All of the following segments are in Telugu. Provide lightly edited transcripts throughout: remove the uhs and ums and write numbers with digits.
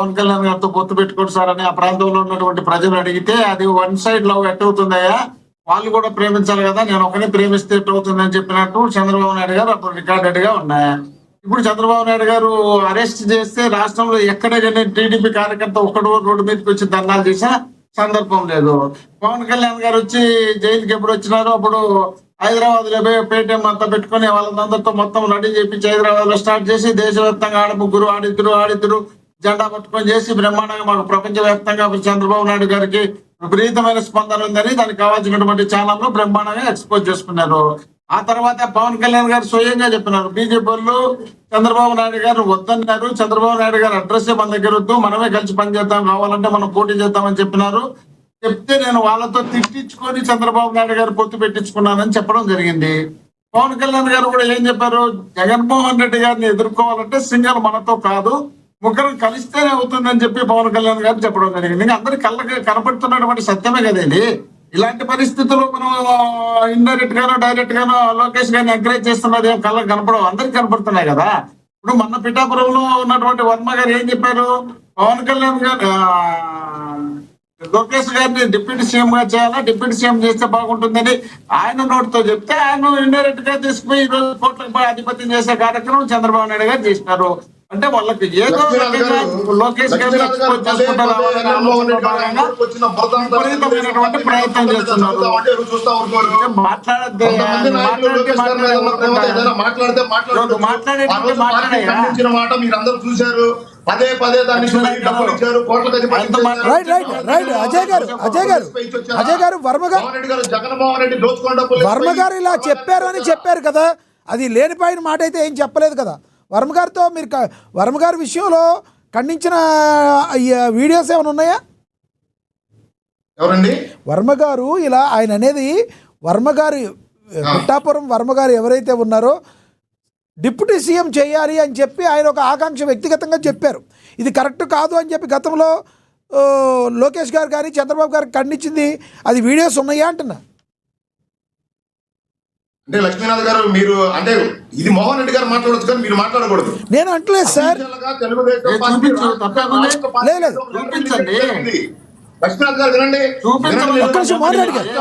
పవన్ కళ్యాణ్ గారితో పొత్తు పెట్టుకోండి సార్ అని ఆ ప్రాంతంలో ఉన్నటువంటి ప్రజలు అడిగితే అది వన్ సైడ్ లవ్ ఎట్ అవుతుందయ్యా, వాళ్ళు కూడా ప్రేమించాలి కదా, నేను ఒకరిని ప్రేమిస్తే ఎట్ అవుతుందని చెప్పినట్టు చంద్రబాబు నాయుడు గారు అప్పుడు రికార్డెడ్ గా ఉన్నాయి. ఇప్పుడు చంద్రబాబు నాయుడు గారు అరెస్ట్ చేస్తే రాష్ట్రంలో ఎక్కడ కానీ టీడీపీ కార్యకర్త ఒక్కడు రోడ్డు మీదకి వచ్చి ధర్నాలు చేసా సందర్భం లేదు. పవన్ కళ్యాణ్ గారు వచ్చి జైలుకి ఎప్పుడు వచ్చినారో అప్పుడు హైదరాబాద్ లో పేటీఎం అంతా పెట్టుకుని వాళ్ళందరితో మొత్తం రెడీ చేపించి హైదరాబాద్ లో స్టార్ట్ చేసి దేశవ్యాప్తంగా ఆడముగ్గురు ఆడిద్దరు జెండా పట్టుకొని చేసి బ్రహ్మాండంగా మాకు ప్రపంచవ్యాప్తంగా చంద్రబాబు నాయుడు గారికి విపరీతమైన స్పందన ఉందని దానికి కావాల్సినటువంటి ఛానల్ బ్రహ్మాండంగా ఎక్స్పోజ్ చేసుకున్నారు. ఆ తర్వాత పవన్ కళ్యాణ్ గారు స్వయంగా చెప్పినారు, బీజేపీ వాళ్ళు చంద్రబాబు నాయుడు గారు వద్దన్నారు, చంద్రబాబు నాయుడు గారు అడ్రస్ మన దగ్గర వద్దు, మనమే కలిసి పనిచేద్దాం, కావాలంటే మనం పోటీ చేద్దామని చెప్పినారు. చెప్తే నేను వాళ్ళతో తిట్టించుకొని చంద్రబాబు నాయుడు గారు పొత్తు పెట్టించుకున్నానని చెప్పడం జరిగింది. పవన్ కళ్యాణ్ గారు కూడా ఏం చెప్పారు, జగన్మోహన్ రెడ్డి గారిని ఎదుర్కోవాలంటే సింగల్ మనతో కాదు, ముగ్గురు కలిస్తేనే అవుతుందని చెప్పి పవన్ కళ్యాణ్ గారు చెప్పడం జరిగింది. ఇంకా అందరి కళ్ళకి కనపడుతున్నటువంటి సత్యమే కదా ఇది. ఇలాంటి పరిస్థితుల్లో మనం ఇండైరెక్ట్ గానో డైరెక్ట్ గానో లోకేష్ గారిని ఎంకరేజ్ చేస్తున్నది కళ్ళకి కనపడవు, అందరికి కనపడుతున్నాయి కదా. ఇప్పుడు మొన్న పిఠాపురంలో ఉన్నటువంటి వర్మ గారు ఏం చెప్పారు, పవన్ కళ్యాణ్ గారు లోకేష్ గారిని డిప్యూటీ సీఎం గా చేయాలా, డిప్యూటీ సీఎం చేస్తే బాగుంటుందని ఆయన నోటితో చెప్తే ఆయన ఇండైరెక్ట్ గా తీసుకుపోయి ఈ రోజు కోట్లకు ఆధిపత్యం చేసే కార్యక్రమం చంద్రబాబు నాయుడు గారు చేసినారు. అంటే వాళ్ళకి ఏదో లోకేష్ గారిని ఎక్స్పోజ్ చేసుకుంటారు, విపరీతమైనటువంటి ప్రయత్నం చేస్తున్నారు. చూశారు పదే పదే దాన్ని అజయ్ గారు వర్మ గారు ఇలా చెప్పారు అని చెప్పారు కదా, అది లేనిపోయిన మాట అయితే ఏం చెప్పలేదు కదా. వర్మ గారితో మీరు వర్మ గారి విషయంలో ఖండించిన వీడియోస్ ఏమైనా ఉన్నాయా? ఎవరండి వర్మ గారు ఇలా ఆయన అనేది, వర్మ గారు పిఠాపురం వర్మ గారు ఎవరైతే ఉన్నారో డిప్యూటీ సీఎం చేయాలి అని చెప్పి ఆయన ఒక ఆకాంక్ష వ్యక్తిగతంగా చెప్పారు. ఇది కరెక్ట్ కాదు అని చెప్పి గతంలో లోకేష్ గారు కానీ చంద్రబాబు గారు ఖండించింది, అది వీడియోస్ ఉన్నాయా అంటున్నా. అంటే లక్ష్మీనాథ్ గారు మీరు అంటే ఇది మోహన్ రెడ్డి గారు మాట్లాడచ్చు కానీ మీరు మాట్లాడకూడదు. నేను అంటలేదు సార్. లక్ష్మీనాథ్ గారు వినండి,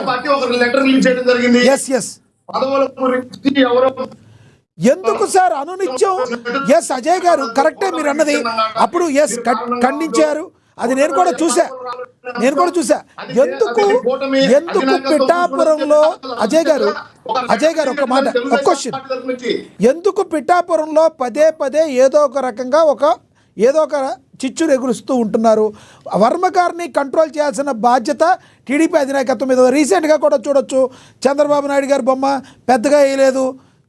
పార్టీ ఒక లెటర్ రిలీజ్ చేయడం జరిగింది. పదవుల గురించి ఎవరో ఎందుకు సార్ అనునిత్యం ఎస్ అజయ్ గారు కరెక్టే మీరు అన్నది, అప్పుడు ఎస్ ఖండించారు, అది నేను కూడా చూసా. ఎందుకు పిఠాపురంలో అజయ్ గారు ఒక మాట, ఒక క్వశ్చన్, ఎందుకు పిఠాపురంలో పదే పదే ఏదో ఒక రకంగా ఏదో ఒక చిచ్చురు ఎగురుస్తూ ఉంటున్నారు? వర్మ గారిని కంట్రోల్ చేయాల్సిన బాధ్యత టీడీపీ అధినాయకత్వం మీద. రీసెంట్గా కూడా చూడొచ్చు, చంద్రబాబు నాయుడు గారు బొమ్మ పెద్దగా వేయలేదు,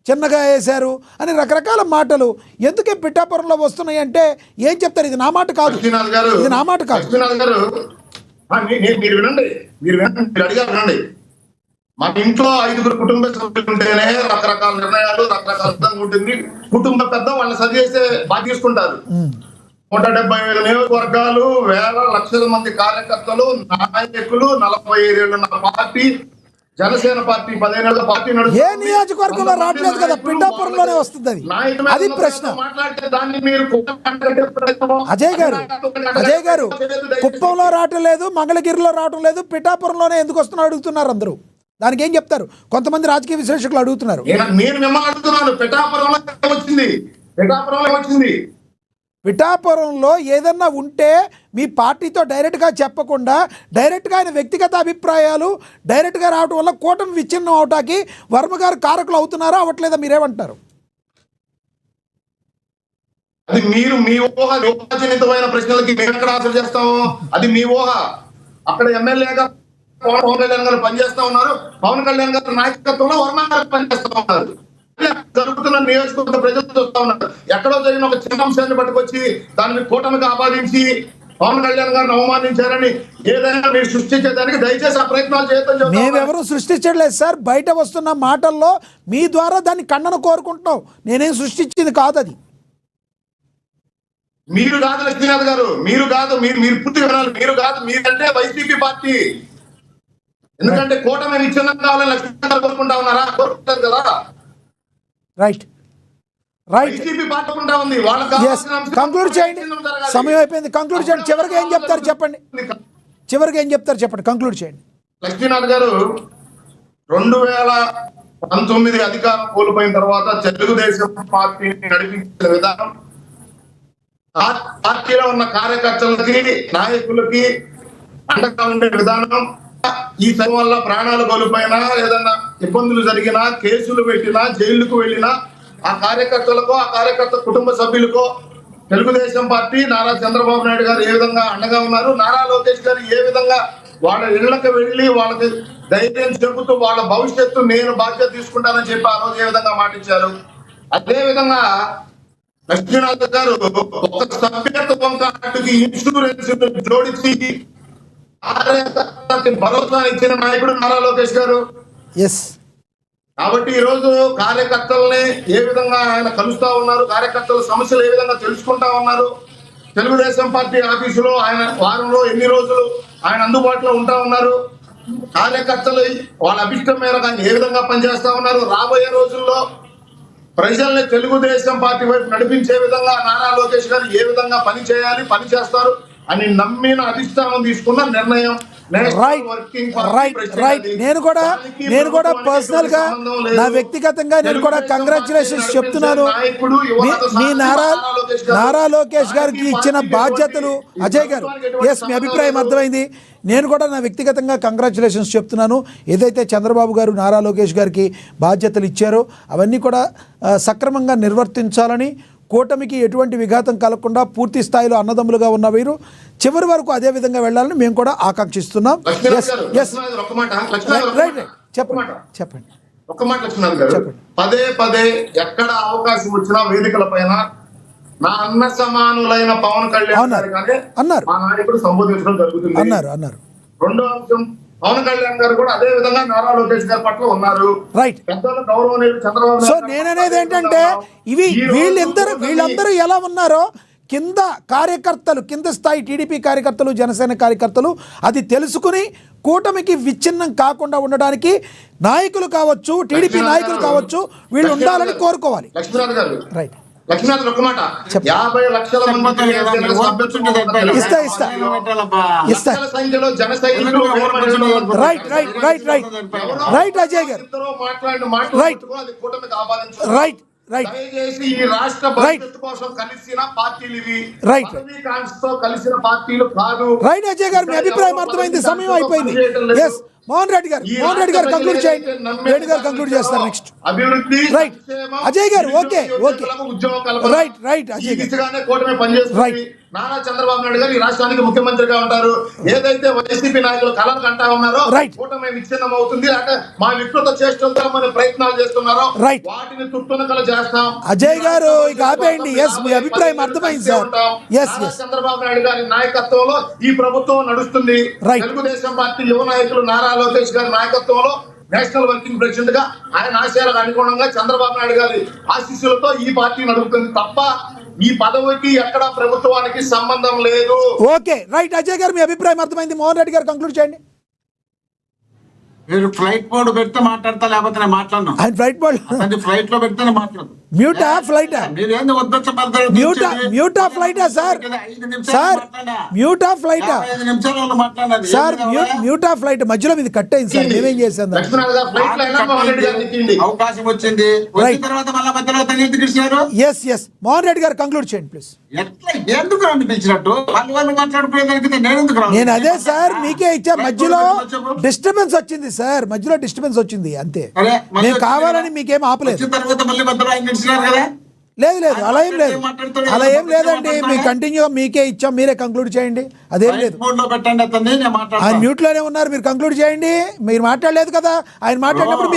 చిన్నగా వేశారు అని రకరకాల మాటలు ఎందుకే పిఠాపురంలో వస్తున్నాయి అంటే ఏం చెప్తారు? ఇది నా మాట కాదు, ఇది నా మాట కాదు. మీరు వినండి, మీరు అడిగారు. మన ఇంట్లో 5 కుటుంబ సభ్యులు ఉంటేనే రకరకాల నిర్ణయాలు రకరకాల ఉంటుంది. కుటుంబ పెద్ద వాళ్ళని సరి చేస్తే బాగా తీసుకుంటారు. 170,000 నియోజకవర్గాలు, వేల లక్షల మంది కార్యకర్తలు, నాయకులు, 45 ఏళ్ళ పార్టీ, జనసేన పార్టీ 15 ఏళ్ళ పార్టీ ఏ నియోజకవర్గంలో రావట్లేదు కదా, పిఠాపురంలోనే వస్తుంది. అది ప్రశ్న. అజయ్ గారు కుప్పంలో రావటం లేదు, మంగళగిరిలో రావటం లేదు, పిఠాపురంలోనే ఎందుకు వస్తున్నా అడుగుతున్నారు అందరూ. దానికి ఏం చెప్తారు? కొంతమంది రాజకీయ విశ్లేషకులు అడుగుతున్నారు. నేను మిమ్మల్ని అడుగుతున్నాను, పిఠాపురంలో వచ్చింది. పిఠాపురంలో ఏదన్నా ఉంటే మీ పార్టీతో డైరెక్ట్గా చెప్పకుండా డైరెక్ట్గా ఆయన వ్యక్తిగత అభిప్రాయాలు డైరెక్ట్గా రావడం వల్ల కూటమి విచ్ఛిన్నం అవటానికి వర్మ గారు కారకులు అవుతున్నారా అవ్వట్లేదా? మీరేమంటారు? అది మీరు మీ ఊహాజనితమైన ప్రశ్నలకి మేము ఎక్కడ ఆన్సర్ చేస్తాము? అది మీ ఊహ. అక్కడ ఎమ్మెల్యేగా పవన్ కళ్యాణ్ గారు పనిచేస్తా ఉన్నారు, పవన్ కళ్యాణ్ గారి నాయకత్వంలో వర్మ గారు పనిచేస్తా ఉన్నారు. జరుగుతున్న నియోజకవర్గ ప్రజలు చూస్తా ఉన్నారు. ఎక్కడో జరిగిన ఒక చిన్న అంశాన్ని పట్టుకొచ్చి దాన్ని కూటమికి ఆపాదించి పవన్ కళ్యాణ్ గారిని అవమానించారని ఏదైనా మీరు సృష్టించేదానికి దయచేసి ఆ ప్రయత్నాలు చేయడం. మేమెవరూ సృష్టించట్లేదు సార్, బయట వస్తున్న మాటల్లో మీ ద్వారా దాన్ని ఖండన కోరుకుంటున్నాం. నేనేం సృష్టించింది కాదు, అది మీరు కాదు లక్ష్మీనాథ్ గారు, మీరు కాదు, మీరు పూర్తి వినాలి. మీరు కాదు, మీరంటే వైసీపీ పార్టీ. ఎందుకంటే కూటమి విచ్ఛిన్నం కావాలని లక్ష్మీనాథ్ గారు కోరుకుంటా ఉన్నారా? కోరుకుంటారు కదా. రైట్ రైట్ వైసీపీ పాటుకుంటా ఉంది. వాళ్ళకి ఎస్ కావాల్సిన అంశాలు కంక్లూడ్ చేయండి, జరగాలి. సమయం అయిపోయింది. కంక్లూడ్ చేయండి. చివరికి ఏం చెప్తారు చెప్పండి, చివరికి ఏం చెప్తారు చెప్పండి, కంక్లూడ్ చేయండి. లక్ష్మీనాథ్ గారు 2019 అధికారం కోల్పోయిన తర్వాత తెలుగుదేశం పార్టీని నడిపించిన విధానం, పార్టీలో ఉన్న కార్యకర్తలకి నాయకులకి అండగా ఉండే విధానం, ఈ సమయం వల్ల ప్రాణాలు కోల్పోయినా ఏదన్నా ఇబ్బందులు జరిగినా కేసులు పెట్టినా జైలుకు వెళ్ళినా ఆ కార్యకర్తలకో ఆ కార్యకర్త కుటుంబ సభ్యులకో తెలుగుదేశం పార్టీ నారా చంద్రబాబు నాయుడు గారు ఏ విధంగా అండగా ఉన్నారు, నారా లోకేష్ గారు ఏ విధంగా వాళ్ళ ఇళ్లకు వెళ్ళి వాళ్ళకి ధైర్యం చెబుతూ వాళ్ళ భవిష్యత్తు నేను బాధ్యత తీసుకుంటానని చెప్పి ఆ రోజు ఏ విధంగా మాటిచ్చారు, అదే విధంగా లక్ష్మీనాథ్ గారు ఒక సభ్యత్వం కార్డుకి ఇన్సూరెన్స్ జోడించి కార్యకర్తకి భరోసా ఇచ్చిన నాయకుడు నారా లోకేష్ గారు. ఎస్ కాబట్టి ఈ రోజు కార్యకర్తల్ని ఏ విధంగా ఆయన కలుస్తా ఉన్నారు, కార్యకర్తల సమస్యలు ఏ విధంగా తెలుసుకుంటా ఉన్నారు, తెలుగుదేశం పార్టీ ఆఫీసులో ఆయన వారంలో ఎన్ని రోజులు ఆయన అందుబాటులో ఉంటా ఉన్నారు, కార్యకర్తలు వాళ్ళ అభిష్టం మేరకు ఆయన ఏ విధంగా పనిచేస్తా ఉన్నారు, రాబోయే రోజుల్లో ప్రజల్ని తెలుగుదేశం పార్టీ వైపు నడిపించే విధంగా నారా లోకేష్ గారు ఏ విధంగా పని చేయాలి, పని చేస్తారు అని నమ్మిన అధిష్టానం తీసుకున్న నిర్ణయం. రైట్ నేను కూడా పర్సనల్ గా నా వ్యక్తిగతంగా నేను కూడా కంగ్రాచులేషన్స్ చెప్తున్నాను. మీ నారా లోకేష్ గారికి ఇచ్చిన బాధ్యతలు అజయ్ గారు, ఎస్ మీ అభిప్రాయం అర్థమైంది. నేను కూడా నా వ్యక్తిగతంగా కంగ్రాచులేషన్స్ చెప్తున్నాను. ఏదైతే చంద్రబాబు గారు నారా లోకేష్ గారికి బాధ్యతలు ఇచ్చారో అవన్నీ కూడా సక్రమంగా నిర్వర్తించాలని, కూటమికి ఎటువంటి విఘాతం కలగకుండా పూర్తి స్థాయిలో అన్నదమ్ములుగా ఉన్న వీరు చివరి వరకు అదే విధంగా వెళ్ళాలని మేము కూడా ఆకాంక్షిస్తున్నాం. చెప్పండి. ఒక్క మాట లక్ష్మీనాథ్ గారు, పదే పదే ఎక్కడ అవకాశం వచ్చినా వేదికల పైన నా అన్న సమానులైన పవన్ కళ్యాణ్ అన్నారు, మా నాయకుడు సంబోధించడం జరుగుతుంది అన్నారు. రెండో అంశం, పవన్ కళ్యాణ్ గారు కూడా అదే విధంగా నారా లోకేష్ గారి పట్ల ఉన్నారు. రైట్. పెద్దల గౌరవనీయులు చంద్రబాబు. సో నేననేది ఏంటంటే వీళ్ళందరూ ఎలా ఉన్నారో కింద కార్యకర్తలు, కింద స్థాయి టీడీపీ కార్యకర్తలు, జనసేన కార్యకర్తలు అది తెలుసుకుని కూటమికి విచ్ఛిన్నం కాకుండా ఉండడానికి నాయకులు కావచ్చు, టీడీపీ నాయకులు కావచ్చు, వీళ్ళు ఉండాలని కోరుకోవాలి. లక్ష్మీనాథ్ గారు, రైట్. లక్ష్మీనాథ్ ఒక్క మాట, 50 లక్షల మంది ఇస్తా సంఖ్యలో జన సైనికులు రైట్ అజయ్ గారు, రైట్ దయచేసి ఈ రాష్ట్ర భవిష్యత్తు కోసం కలిసిన పార్టీలు ఇవి, కలిసిన పార్టీలు కాదు. రైట్ అజయ్ గారు, మీ అభిప్రాయం అర్థమైంది. సమయం అయిపోయింది. ఎస్ మోహన్ రెడ్డి గారు కంక్లూడ్ చేయండి. రెడ్డి గారు కంక్లూడ్ చేస్తారు నెక్స్ట్. అభివృద్ధి, రైట్ అజయ్ గారు, ఓకే ఉద్యోగ కల్పన, రైట్ అజయ్ గారు, కూటమి పనిచేస్తుంది. నారా చంద్రబాబు నాయుడు గారు ఈ రాష్ట్రానికి ముఖ్యమంత్రిగా ఉంటారు. ఏదైతే వైసీపీ నాయకులు కలలు కంటా ఉన్నారో కూటమి విచ్ఛిన్నం అవుతుంది, అంటే మా వికృత చేష్టలతో మన ప్రయత్నాలు చేస్తున్నారో వాటిని తుట్టునకలు చేస్తాం. అజయ్ గారు ఇక ఆపేయండి. ఎస్ మీ అభిప్రాయం అర్థమైంది సార్. ఎస్ చంద్రబాబు నాయుడు గారి నాయకత్వంలో ఈ ప్రభుత్వం నడుస్తుంది. తెలుగుదేశం పార్టీ యువ నాయకులు నారా లోకేష్ గారి నాయకత్వంలో నేషనల్ వర్కింగ్ ప్రెసిడెంట్ గా ఆయన ఆశయాలకు అనుగుణంగా చంద్రబాబు నాయుడు గారి ఆశీస్సులతో ఈ పార్టీ నడుపుతుంది తప్ప ఈ పదవికి ఎక్కడ ప్రభుత్వానికి సంబంధం లేదు. ఓకే రైట్ అజయ్ గారు, మీ అభిప్రాయం అర్థమైంది. మోహన్ రెడ్డి గారు కంక్లూడ్ చేయండి. మీరు ఫ్లైట్ మోడ్ పెడితే మాట్లాడతా, లేకపోతే నేను మాట్లాడను. ఆయన ఫ్లైట్ మోడ్ ఫ్లైట్ లో పెడితే మాట్లాడు. మ్యూటా ఫ్లైటా మ్యూటా ఫ్లైటా సార్ మ్యూటా ఫ్లైటా సార్ మ్యూటా ఫ్లైట్ మధ్యలో ఇది కట్ అయింది సార్. మేమేం చేసాం, అవకాశం వచ్చింది, తర్వాత మళ్ళీ మధ్యలో తగిలించారు. ఎస్ మోహన్ రెడ్డి గారు కంక్లూడ్ చేయండి ప్లీజ్. ఎట్లా ఎందుకు అనిపించినట్టు వాళ్ళు మాట్లాడుకునేదానికి నేను అదే సార్ మీకే ఇచ్చా. మధ్యలో డిస్టర్బెన్స్ వచ్చింది సార్, మధ్యలో డిస్టర్బెన్స్ వచ్చింది అంతే. నేను కావాలని మీకేం ఆపలేదు. లేదు అలా ఏం లేదండి. మీ కంటిన్యూ మీకే ఇచ్చాం, మీరే కంక్లూడ్ చేయండి. అదేం లేదు. ఆయన మ్యూట్ లోనే ఉన్నారు, మీరు కంక్లూడ్ చేయండి. మీరు మాట్లాడలేదు కదా, ఆయన మాట్లాడినప్పుడు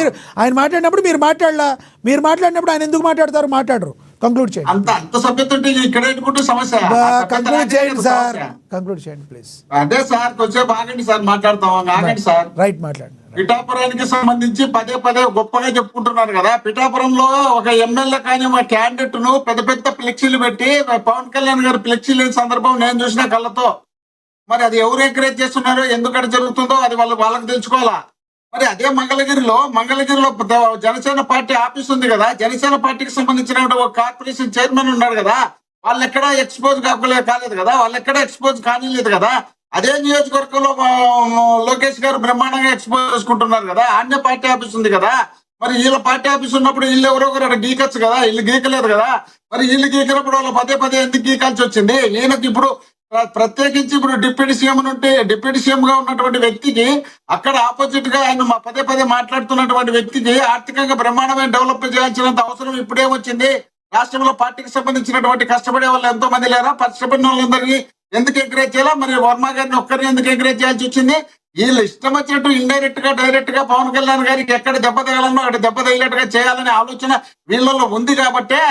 మీరు మాట్లాడలా. మీరు మాట్లాడినప్పుడు ఆయన ఎందుకు మాట్లాడతారు? మాట్లాడరు. కంక్లూడ్ చేయండి. కంక్లూడ్ చేయండి సార్, కంక్లూడ్ చేయండి ప్లీజ్. అదే సార్ కొంచెం ఆగండి సార్, మాట్లాడతాం. ఆగండి సార్. రైట్ మాట్లాడండి. పిఠాపురానికి సంబంధించి పదే గొప్పగా చెప్పుకుంటున్నారు కదా. పిఠాపురంలో ఒక ఎమ్మెల్యే కానీ మా క్యాండిడేట్ ను పెద్ద ఫ్లెక్సీలు పెట్టి పవన్ కళ్యాణ్ గారు ఫ్లెక్సీ లేని సందర్భం నేను చూసిన కళ్ళతో. మరి అది ఎవరు ఎంకరేజ్ చేస్తున్నారో, ఎందుకంటే జరుగుతుందో అది వాళ్ళకి తెలుసుకోవాలా. మరి అదే మంగళగిరిలో జనసేన పార్టీ ఆఫీస్ ఉంది కదా, జనసేన పార్టీకి సంబంధించిన ఒక కార్పొరేషన్ చైర్మన్ ఉన్నాడు కదా, వాళ్ళు ఎక్కడా ఎక్స్పోజ్ కాలేదు కదా, వాళ్ళు ఎక్కడా ఎక్స్పోజ్ కానిలేదు కదా. అదే నియోజకవర్గంలో లోకేష్ గారు బ్రహ్మాండంగా ఎక్స్పోజ్ చేసుకుంటున్నారు కదా, ఆన్య పార్టీ ఆఫీస్ ఉంది కదా. మరి వీళ్ళ పార్టీ ఆఫీస్ ఉన్నప్పుడు వీళ్ళు ఎవరో ఒకరు అక్కడ గీకచ్చు కదా, వీళ్ళు గీకలేదు కదా. మరి వీళ్ళు గీకినప్పుడు వాళ్ళు పదే ఎందుకు గీకాల్సి వచ్చింది? ఈయనకి ఇప్పుడు ప్రత్యేకించి ఇప్పుడు డిప్యూటీ సీఎం గా ఉన్నటువంటి వ్యక్తికి అక్కడ ఆపోజిట్ గా ఆయన పదే మాట్లాడుతున్నటువంటి వ్యక్తికి ఆర్థికంగా బ్రహ్మాండమైన డెవలప్ చేయాల్సినంత అవసరం ఇప్పుడే వచ్చింది. రాష్ట్రంలో పార్టీకి సంబంధించినటువంటి కష్టపడే వాళ్ళు ఎంతో మంది లేరా? కష్టపడిన వాళ్ళందరినీ ఎందుకు ఎంకరేజ్ చేయాలా? మరి వర్మ గారిని ఒక్కరిని ఎందుకు ఎంకరేజ్ చేయాల్సి వచ్చింది? వీళ్ళు ఇష్టం వచ్చినట్టు ఇండైరెక్ట్ గా డైరెక్ట్ గా పవన్ కళ్యాణ్ గారికి ఎక్కడ దెబ్బ తగలనో అక్కడ దెబ్బ తగిలేట్టుగా చేయాలనే ఆలోచన వీళ్ళలో ఉంది కాబట్టే